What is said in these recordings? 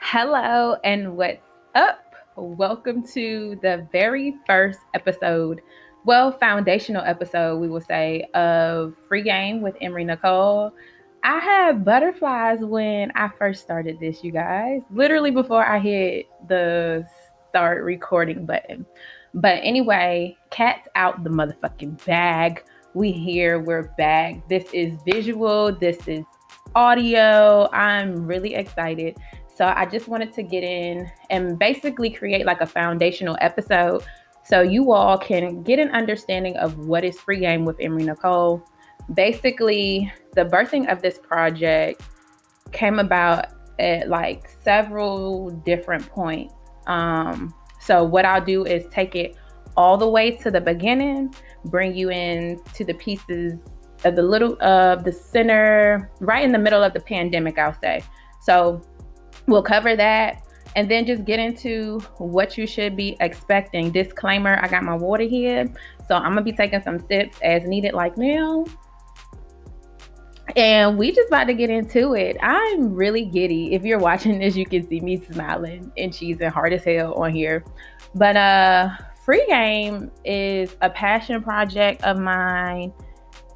Hello and what's up? Welcome to the very first episode, foundational episode, we will say, of Free Game with Imery Nicole. I had butterflies when I first started this, you guys, literally before I hit the start recording button. But anyway, cat's out the motherfucking bag. We here, we're back. This is visual, this is audio. I'm really excited. So I just wanted to get in and basically create like a foundational episode so you all can get an understanding of what is Free Game with Imery Nicole. Basically, the birthing of this project came about at like several different points. So what I'll do is take it all the way to the beginning, bring you in to the pieces of the center, right in the middle of the pandemic, I'll say. So we'll cover that and then just get into what you should be expecting. Disclaimer, I got my water here, so I'm gonna be taking some sips as needed like now. And we just about to get into it. I'm really giddy. If you're watching this, you can see me smiling and cheesing hard as hell on here. But Free Game is a passion project of mine.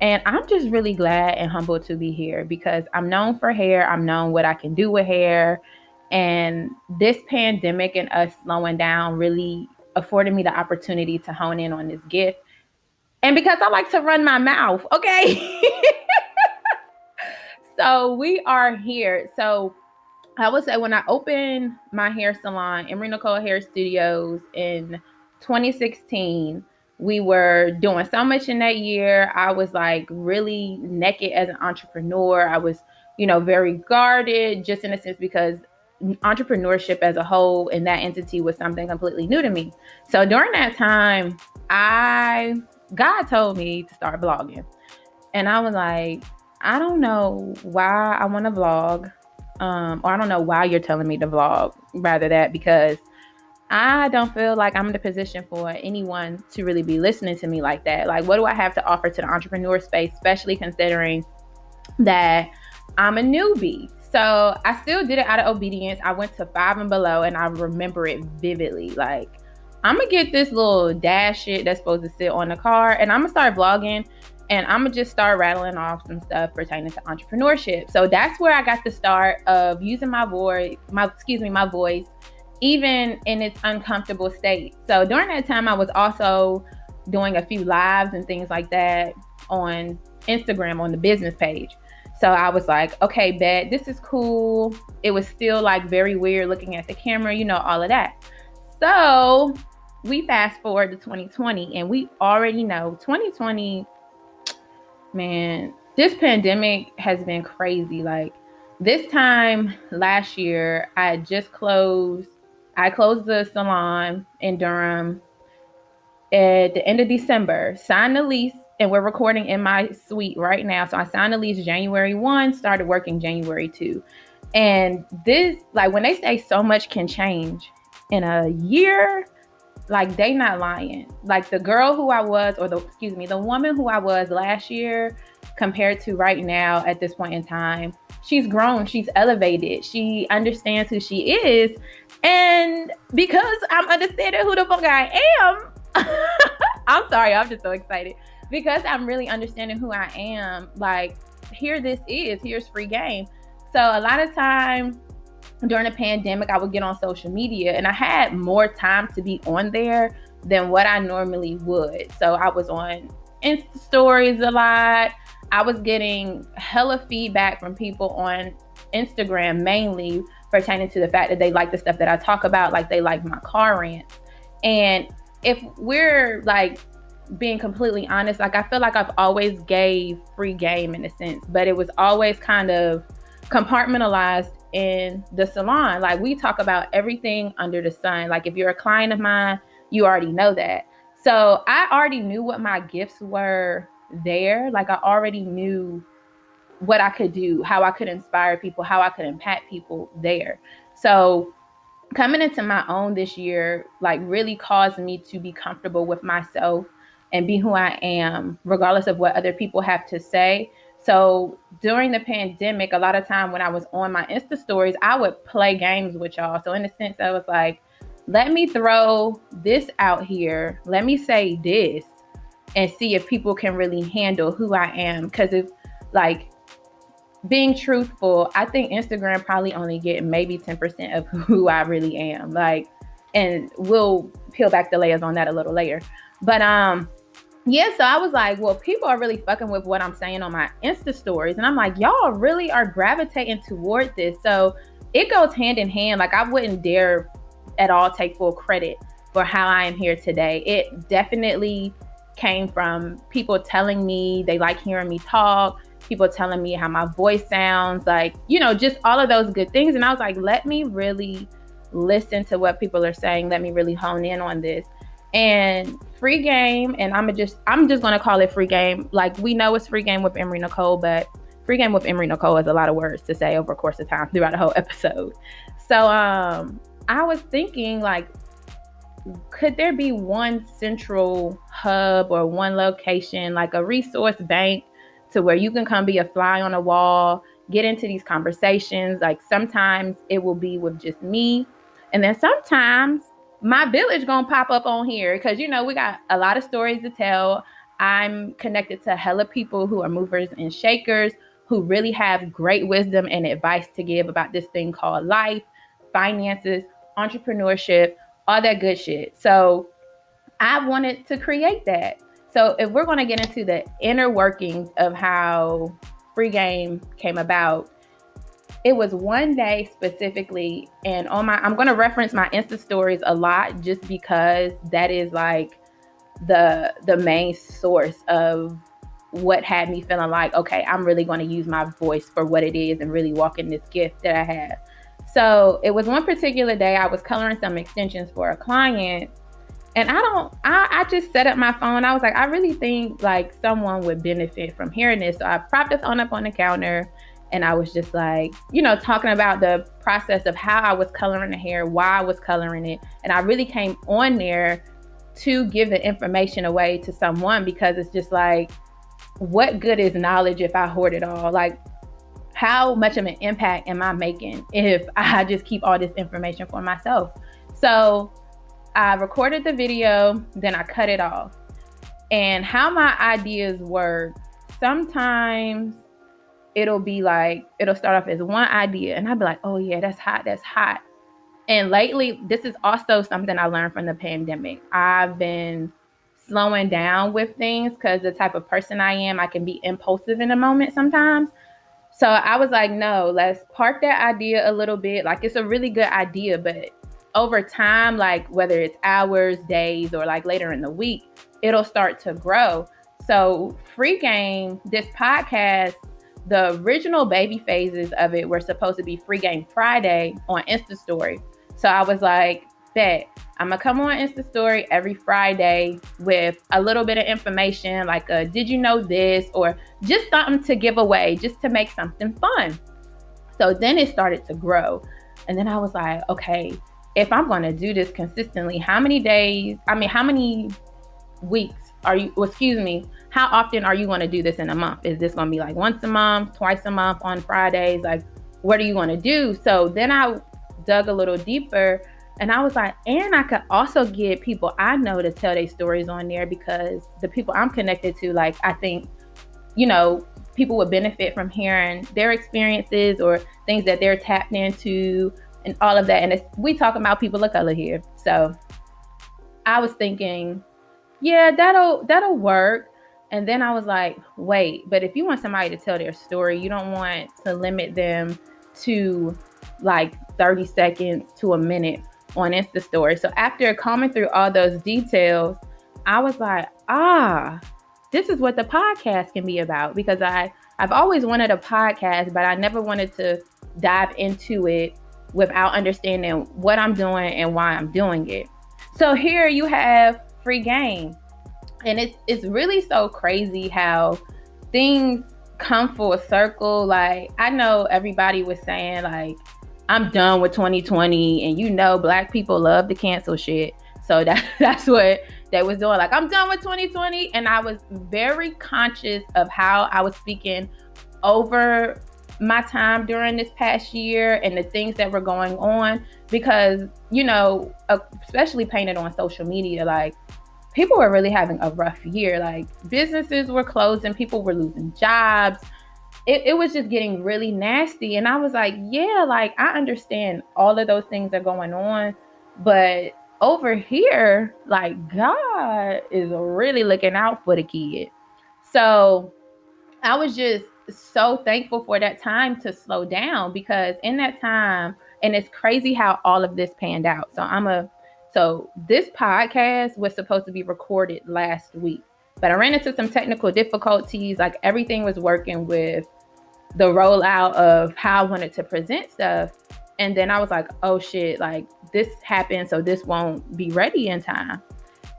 And I'm just really glad and humbled to be here because I'm known for hair. I'm known what I can do with hair. And this pandemic and us slowing down really afforded me the opportunity to hone in on this gift. And because I like to run my mouth, okay? So we are here. So I would say when I opened my hair salon, Imery Nicole Hair Studios in 2016, we were doing so much in that year. I was like really naked as an entrepreneur. I was, very guarded just in a sense because entrepreneurship as a whole and that entity was something completely new to me. So during that time, God told me to start vlogging. And I was like, I don't know why I want to vlog. Or I don't know why you're telling me to vlog, rather that, because I don't feel like I'm in the position for anyone to really be listening to me like that. Like, what do I have to offer to the entrepreneur space, especially considering that I'm a newbie? So I still did it out of obedience. I went to Five and Below and I remember it vividly. Like, I'm going to get this little dash shit that's supposed to sit on the car and I'm going to start vlogging. And I'm gonna just start rattling off some stuff pertaining to entrepreneurship. So that's where I got the start of using my voice, even in its uncomfortable state. So during that time, I was also doing a few lives and things like that on Instagram on the business page. So I was like, okay, bet this is cool. It was still like very weird looking at the camera, all of that. So we fast forward to 2020 and we already know 2020, man, this pandemic has been crazy. Like this time last year, I closed the salon in Durham at the end of December, signed the lease, and we're recording in my suite right now. So I signed the lease January 1, started working January 2. And this, like when they say so much can change in a year, like they not lying. Like the girl who I was, the woman who I was last year compared to right now at this point in time, she's grown, she's elevated, she understands who she is. And because I'm understanding who the fuck I am, I'm sorry, I'm just so excited. Because I'm really understanding who I am, like here's Free Game. So a lot of time during the pandemic, I would get on social media and I had more time to be on there than what I normally would. So I was on Insta stories a lot. I was getting hella feedback from people on Instagram, mainly pertaining to the fact that they like the stuff that I talk about, like they like my car rants. And if we're like being completely honest, like I feel like I've always gave free game in a sense, but it was always kind of compartmentalized in the salon. Like we talk about everything under the sun. Like if you're a client of mine, you already know that. So I already knew what my gifts were there. Like I already knew what I could do, how I could inspire people, how I could impact people there. So coming into my own this year, like really caused me to be comfortable with myself and be who I am, regardless of what other people have to say. So during the pandemic, a lot of time when I was on my Insta stories, I would play games with y'all. So in a sense, I was like, let me throw this out here. Let me say this and see if people can really handle who I am. Because if, like, being truthful, I think Instagram probably only get maybe 10% of who I really am. Like, and we'll peel back the layers on that a little later. But yeah, so I was like, well, people are really fucking with what I'm saying on my Insta stories. And I'm like, y'all really are gravitating toward this. So it goes hand in hand. Like, I wouldn't dare at all take full credit for how I am here today. It definitely came from people telling me they like hearing me talk, people telling me how my voice sounds, like, you know, just all of those good things. And I was like, let me really listen to what people are saying. Let me really hone in on this. And free game, and I'm just gonna call it free game. Like, we know it's free game with Imery Nicole, but free game with Imery Nicole is a lot of words to say over a course of time throughout the whole episode. So I was thinking, like, could there be one central hub or one location, like a resource bank, to where you can come be a fly on the wall, get into these conversations? Like, sometimes it will be with just me, and then sometimes my village gonna pop up on here, because, you know, we got a lot of stories to tell. I'm connected to hella people who are movers and shakers, who really have great wisdom and advice to give about this thing called life, finances, entrepreneurship, all that good shit. So I wanted to create that. So if we're going to get into the inner workings of how free game came about, it was one day specifically, and I'm going to reference my Insta stories a lot, just because that is like the main source of what had me feeling like, okay, I'm really going to use my voice for what it is and really walk in this gift that I have. So it was one particular day I was coloring some extensions for a client, and I just set up my phone. I was like, I really think like someone would benefit from hearing this. So I propped the phone up on the counter, and I was just like, you know, talking about the process of how I was coloring the hair, why I was coloring it. And I really came on there to give the information away to someone, because it's just like, what good is knowledge if I hoard it all? Like, how much of an impact am I making if I just keep all this information for myself? So I recorded the video, then I cut it off. And how my ideas work, sometimes it'll be like, it'll start off as one idea, and I'll be like, oh yeah, that's hot. And lately, this is also something I learned from the pandemic. I've been slowing down with things, because the type of person I am, I can be impulsive in a moment sometimes. So I was like, no, let's park that idea a little bit. Like, it's a really good idea, but over time, like whether it's hours, days, or like later in the week, it'll start to grow. So free game, this podcast, the original baby phases of it were supposed to be Free Game Friday on Insta Story. So I was like, bet, I'm gonna come on Insta Story every Friday with a little bit of information, like a did you know this, or just something to give away, just to make something fun. So then it started to grow. And then I was like, okay, if I'm gonna do this consistently, how many weeks are you, how often are you gonna do this in a month? Is this gonna be like once a month, twice a month on Fridays? Like, what are you gonna do? So then I dug a little deeper, and I was like, and I could also get people I know to tell their stories on there, because the people I'm connected to, like, I think, you know, people would benefit from hearing their experiences or things that they're tapped into and all of that. And we talk about people of color here. So I was thinking, yeah, that'll work. And then I was like, wait, but if you want somebody to tell their story, you don't want to limit them to like 30 seconds to a minute on Insta Story. So after combing through all those details, I was like, this is what the podcast can be about, because I've always wanted a podcast, but I never wanted to dive into it without understanding what I'm doing and why I'm doing it. So here you have free game. And it's really so crazy how things come full circle. Like, I know everybody was saying, like, I'm done with 2020, and you know, Black people love to cancel shit. So that's what they was doing. Like, I'm done with 2020. And I was very conscious of how I was speaking over my time during this past year and the things that were going on, because, especially painted on social media, like, people were really having a rough year. Like, businesses were closing, people were losing jobs. It was just getting really nasty. And I was like, yeah, like, I understand all of those things are going on, but over here, like, God is really looking out for the kid. So I was just so thankful for that time to slow down, because in that time, and it's crazy how all of this panned out. So this podcast was supposed to be recorded last week, but I ran into some technical difficulties. Like, everything was working with the rollout of how I wanted to present stuff. And then I was like, oh shit, like, this happened, so this won't be ready in time.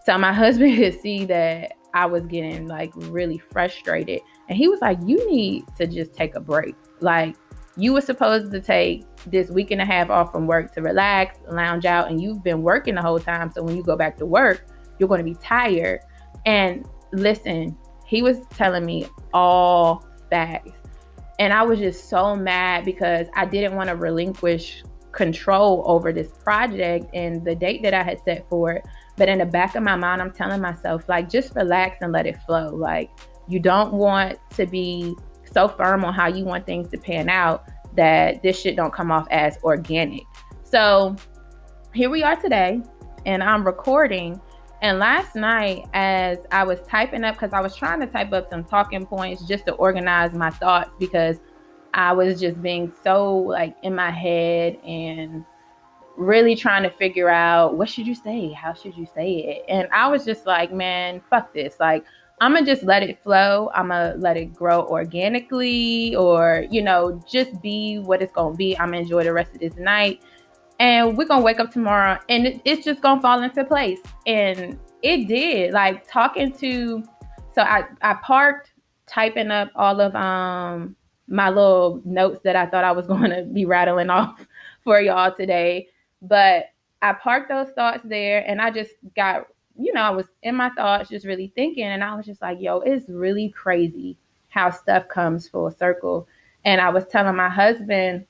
So my husband could see that I was getting like really frustrated. And he was like, you need to just take a break. Like, you were supposed to take this week and a half off from work to relax, lounge out, and you've been working the whole time. So when you go back to work, you're going to be tired. And listen, he was telling me all facts. And I was just so mad because I didn't want to relinquish control over this project and the date that I had set for it. But in the back of my mind, I'm telling myself, like, just relax and let it flow. Like, you don't want to be so firm on how you want things to pan out that this shit don't come off as organic. So here we are today, and I'm recording. And last night, as I was typing up, because I was trying to type up some talking points just to organize my thoughts, because I was just being so like in my head and really trying to figure out, what should you say? How should you say it? And I was just like, man, fuck this. Like, I'm going to just let it flow. I'm going to let it grow organically, or, just be what it's going to be. I'm going to enjoy the rest of this night. And we're going to wake up tomorrow and it's just going to fall into place. And it did. Like, so I parked typing up all of my little notes that I thought I was going to be rattling off for y'all today. But I parked those thoughts there, and I just got, I was in my thoughts just really thinking, and I was just like, yo, it's really crazy how stuff comes full circle. And I was telling my husband,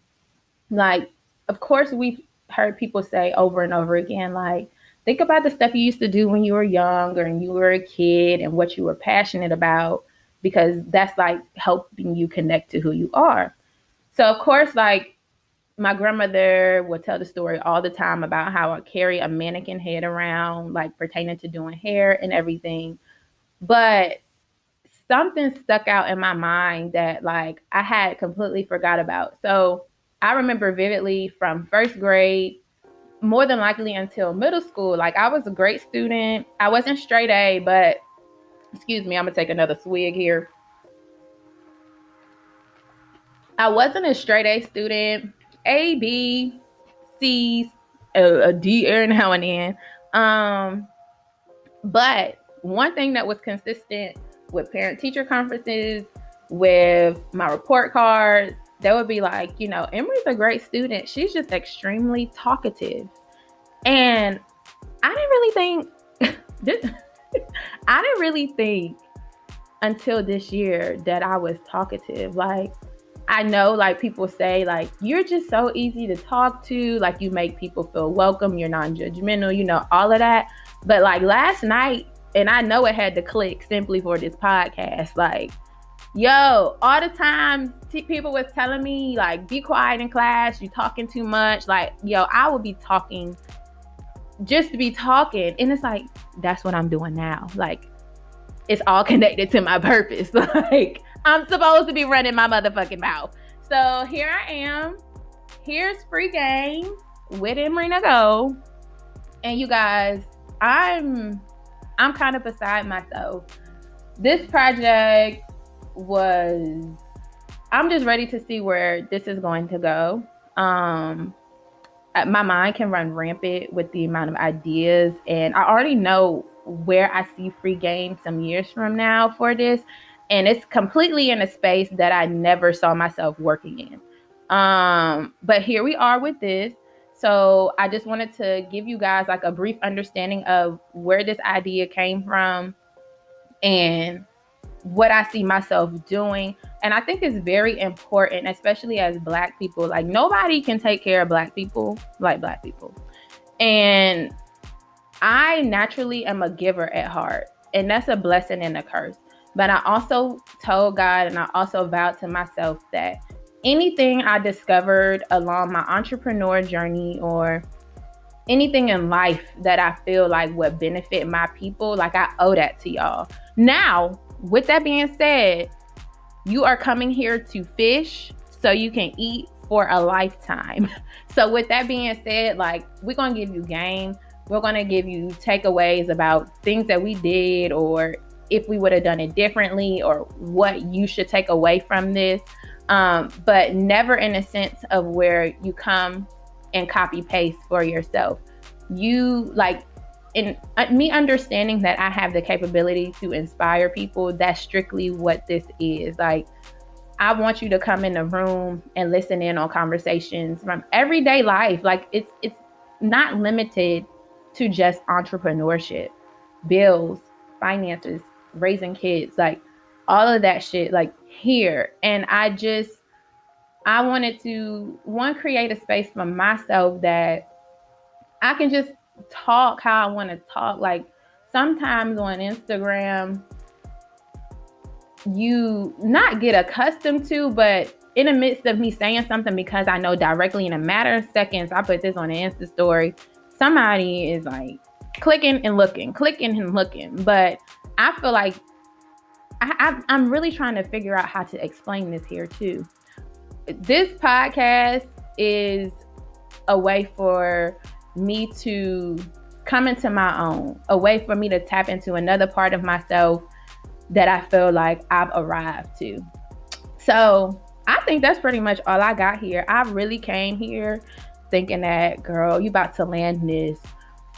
like, of course, we've heard people say over and over again, like, think about the stuff you used to do when you were young or when you were a kid and what you were passionate about, because that's like helping you connect to who you are. So, of course, like, my grandmother would tell the story all the time about how I carry a mannequin head around, like, pertaining to doing hair and everything. But something stuck out in my mind that, like, I had completely forgot about. So I remember vividly from first grade, more than likely until middle school, like, I was a great student. I wasn't straight A, but excuse me, I'm gonna take another swig here. I wasn't a straight A student. A, B, C's, a D every now and then. But one thing that was consistent with parent-teacher conferences, with my report cards, they would be like, Emery's a great student. She's just extremely talkative. And I didn't really think I didn't really think until this year that I was talkative. Like, I know, like, people say, like, you're just so easy to talk to, like, you make people feel welcome, you're non-judgmental, all of that. But like last night, and I know it had to click simply for this podcast, like, yo, all the time people was telling me, like, be quiet in class, you talking too much. Like, yo, I would be talking just to be talking. And it's like, that's what I'm doing now. Like, it's all connected to my purpose. Like, I'm supposed to be running my motherfucking mouth. So here I am. Here's Free Game with Imery Nicole. And you guys, I'm kind of beside myself. This project I'm just ready to see where this is going to go. My mind can run rampant with the amount of ideas, and I already know where I see Free Game some years from now for this, and it's completely in a space that I never saw myself working in. But here we are with this. So I just wanted to give you guys like a brief understanding of where this idea came from and what I see myself doing. And I think it's very important, especially as Black people. Like, nobody can take care of Black people like Black people. And I naturally am a giver at heart, and that's a blessing and a curse. But I also told God, and I also vowed to myself that anything I discovered along my entrepreneur journey, or anything in life that I feel like would benefit my people, like, I owe that to y'all. Now, with that being said, you are coming here to fish so you can eat for a lifetime. So with that being said, like, we're going to give you game. We're going to give you takeaways about things that we did, or if we would have done it differently, or what you should take away from this. But never in a sense of where you come and copy paste for yourself. You, like, in me understanding that I have the capability to inspire people, that's strictly what this is. Like, I want you to come in the room and listen in on conversations from everyday life. Like, it's not limited to just entrepreneurship, bills, finances, raising kids, like all of that shit, like, here. And I wanted to, one, create a space for myself that I can just talk how I want to talk. Like, sometimes on Instagram, you not get accustomed to, but in the midst of me saying something, because I know directly in a matter of seconds, I put this on an Insta story, somebody is like clicking and looking. But I feel like I'm really trying to figure out how to explain this here too. This podcast is a way for me to come into my own, a way for me to tap into another part of myself that I feel like I've arrived to. So I think that's pretty much all I got here. I really came here thinking that, girl, you about to land this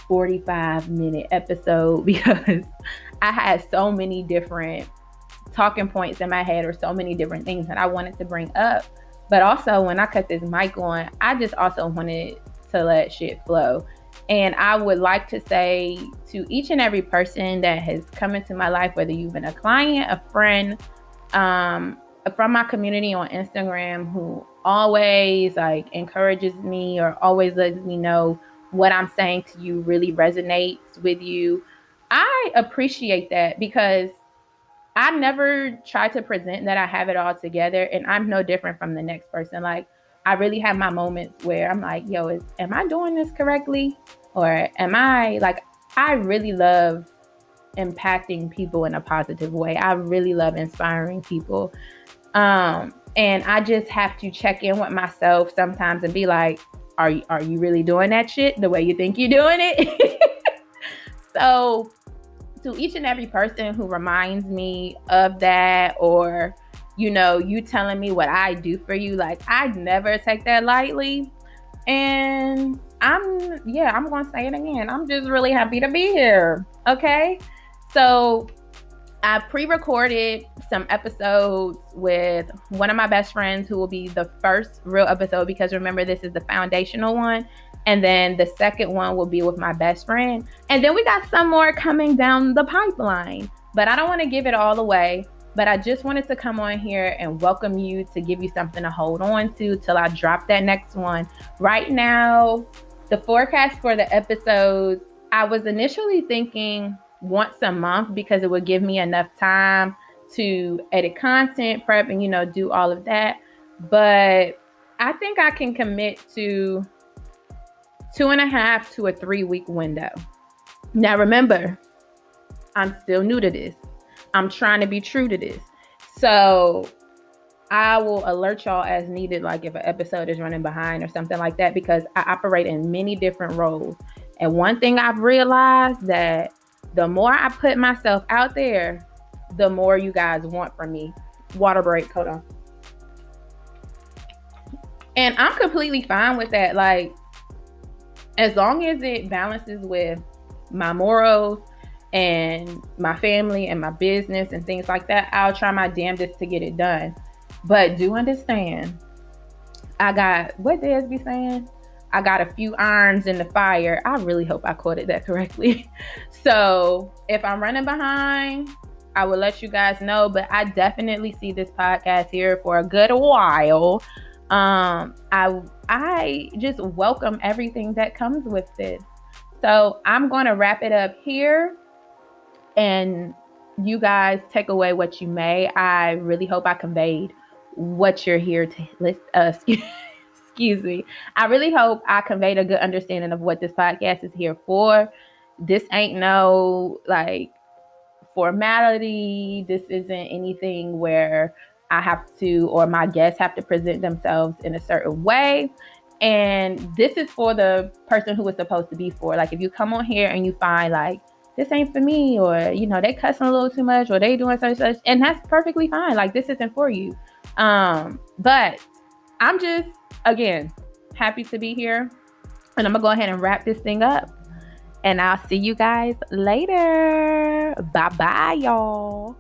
45-minute episode, because I had so many different talking points in my head, or so many different things that I wanted to bring up. But also, when I cut this mic on, I just also wanted to let shit flow. And I would like to say to each and every person that has come into my life, whether you've been a client, a friend, from my community on Instagram, who always like encourages me, or always lets me know what I'm saying to you really resonates with you. I appreciate that, because I never try to present that I have it all together, and I'm no different from the next person. Like, I really have my moments where I'm like, yo, am I doing this correctly? Or am I, like, I really love impacting people in a positive way. I really love inspiring people. And I just have to check in with myself sometimes and be like, are you really doing that shit the way you think you're doing it? So to each and every person who reminds me of that, or, you know, you telling me what I do for you, like, I never take that lightly. And I'm going to say it again. I'm just really happy to be here. Okay. So I pre-recorded some episodes with one of my best friends, who will be the first real episode, because remember, this is the foundational one. And then the second one will be with my best friend. And then we got some more coming down the pipeline. But I don't want to give it all away. But I just wanted to come on here and welcome you, to give you something to hold on to till I drop that next one. Right now, the forecast for the episodes, I was initially thinking once a month, because it would give me enough time to edit content, prep, and, you know, do all of that. But I think I can commit to 2.5 to a 3-week window. Now, remember, I'm still new to this. I'm trying to be true to this. So I will alert y'all as needed, like if an episode is running behind or something like that, because I operate in many different roles. And one thing I've realized, that the more I put myself out there, the more you guys want from me. Water break, hold on. And I'm completely fine with that. Like, as long as it balances with my morals and my family and my business and things like that, I'll try my damnedest to get it done. But do understand, I got, what Des be saying? I got a few irons in the fire. I really hope I quoted that correctly. So if I'm running behind, I will let you guys know. But I definitely see this podcast here for a good while. I just welcome everything that comes with this. So I'm going to wrap it up here, and you guys take away what you may. I really hope I conveyed what you're here to list. Excuse me. I really hope I conveyed a good understanding of what this podcast is here for. This ain't no like formality. This isn't anything where I have to, or my guests have to present themselves in a certain way. And this is for the person who it's supposed to be for. Like if you come on here and you find like this ain't for me, or they cussing a little too much, or they doing such, and that's perfectly fine. Like this isn't for you. But I'm just again happy to be here, and I'm gonna go ahead and wrap this thing up. And I'll see you guys later. Bye bye, y'all.